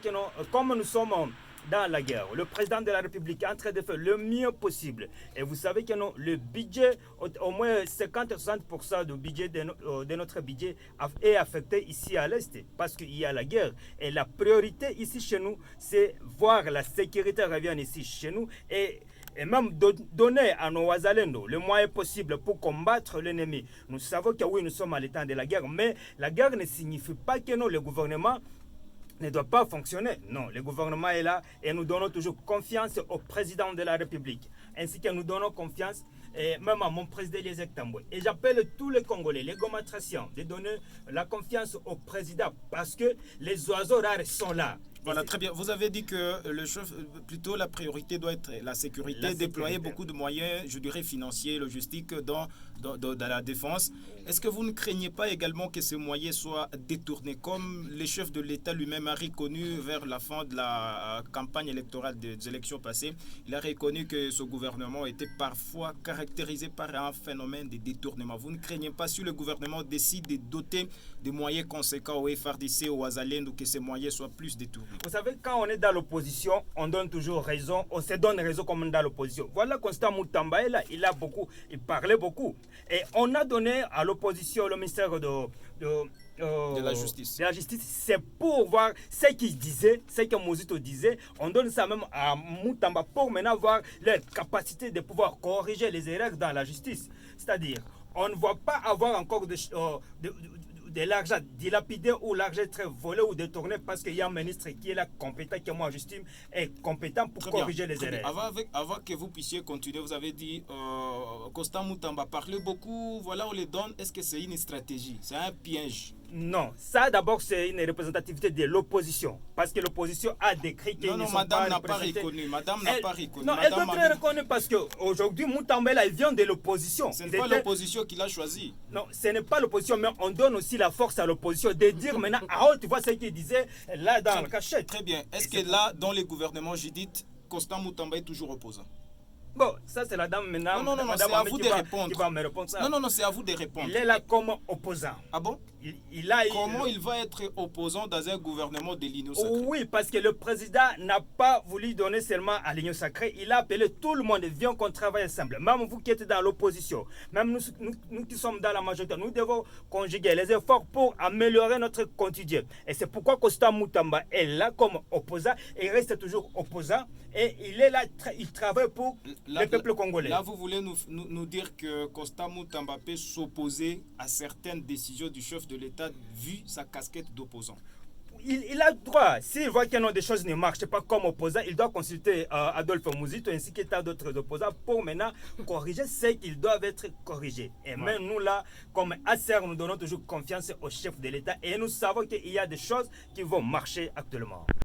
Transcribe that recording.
que non, comme nous sommes dans la guerre, le président de la République est en train de faire le mieux possible. Et vous savez que non, le budget, au moins 50-60% du budget de notre budget est affecté ici à l'Est parce qu'il y a la guerre. Et la priorité ici chez nous, c'est voir la sécurité revenir ici chez nous et même donner à nos Ouazalendo le moyen possible pour combattre l'ennemi. Nous savons que oui, nous sommes à l'état de la guerre, mais la guerre ne signifie pas que non, le gouvernement ne doit pas fonctionner. Non, le gouvernement est là et nous donnons toujours confiance au président de la République, ainsi que nous donnons confiance et même à mon président Eliezer Tambwe. Et j'appelle tous les Congolais, les Gomatraciens, de donner la confiance au président parce que les oiseaux rares sont là. Voilà, très bien. Vous avez dit que le chef, plutôt la priorité doit être la sécurité, déployer beaucoup de moyens, je dirais financiers, logistiques dans la défense. Est-ce que vous ne craignez pas également que ces moyens soient détournés, comme le chef de l'État lui-même a reconnu vers la fin de la campagne électorale des élections passées? Il a reconnu que ce gouvernement était parfois caractérisé par un phénomène de détournement. Vous ne craignez pas si le gouvernement décide de doter des moyens conséquents au FARDC, au Ouazalendo, que ces moyens soient plus détournés? Vous savez, quand on est dans l'opposition, on donne toujours raison, on se donne raison comme dans l'opposition. Voilà, Constant Moutamba est là, il parlait beaucoup. Et on a donné à l'opposition le ministère de la justice. C'est pour voir ce qu'il disait, ce que Mozito disait. On donne ça même à Moutamba pour maintenant voir leur capacité de pouvoir corriger les erreurs dans la justice. C'est-à-dire, on ne va pas avoir encore de l'argent dilapidé ou l'argent très volé ou détourné parce qu'il y a un ministre qui est là compétent, que moi j'estime est compétent pour corriger les erreurs. Avant que vous puissiez continuer, vous avez dit Constant Moutamba parlait beaucoup, voilà on les donne. Est-ce que c'est une stratégie? C'est un piège? Non, ça d'abord c'est une représentativité de l'opposition parce que l'opposition a décrit qu'ils ne sont madame pas n'a pas reconnu. Madame n'a pas reconnu. Non, elle doit être reconnue parce qu'aujourd'hui Moutamba elle vient de l'opposition. Ce n'est pas l'opposition qui l'a choisi. Non, ce n'est pas l'opposition, mais on donne aussi la force à l'opposition de dire maintenant, ah tu vois ce qu'il disait là dans le cachet. Très bien. Est-ce que là, dans les gouvernements, j'ai dit, Constant Moutamba est toujours opposant? Bon, ça c'est la dame maintenant. Non, c'est à vous de répondre. Qui va me répondre ça. Non, c'est à vous de répondre. Il est là comme opposant. Ah bon? Comment il va être opposant dans un gouvernement de l'Union sacrée? Oui, parce que le président n'a pas voulu donner seulement à l'Union sacrée. Il a appelé tout le monde, viens qu'on travaille ensemble. Même vous qui êtes dans l'opposition, même nous qui sommes dans la majorité, nous devons conjuguer les efforts pour améliorer notre quotidien. Et c'est pourquoi Constant Moutamba est là comme opposant et reste toujours opposant. Et il est là, il travaille pour le peuple congolais. Là, vous voulez nous dire que Constant Moutamba peut s'opposer à certaines décisions du chef de l'État vu sa casquette d'opposant? Il a le droit. S'il voit que des choses ne marchent pas comme opposant, il doit consulter Adolphe Mouzito ainsi que d'autres opposants pour maintenant corriger ce qu'ils doivent être corrigés. Et même nous là, comme ACR, nous donnons toujours confiance au chef de l'État et nous savons qu'il y a des choses qui vont marcher actuellement.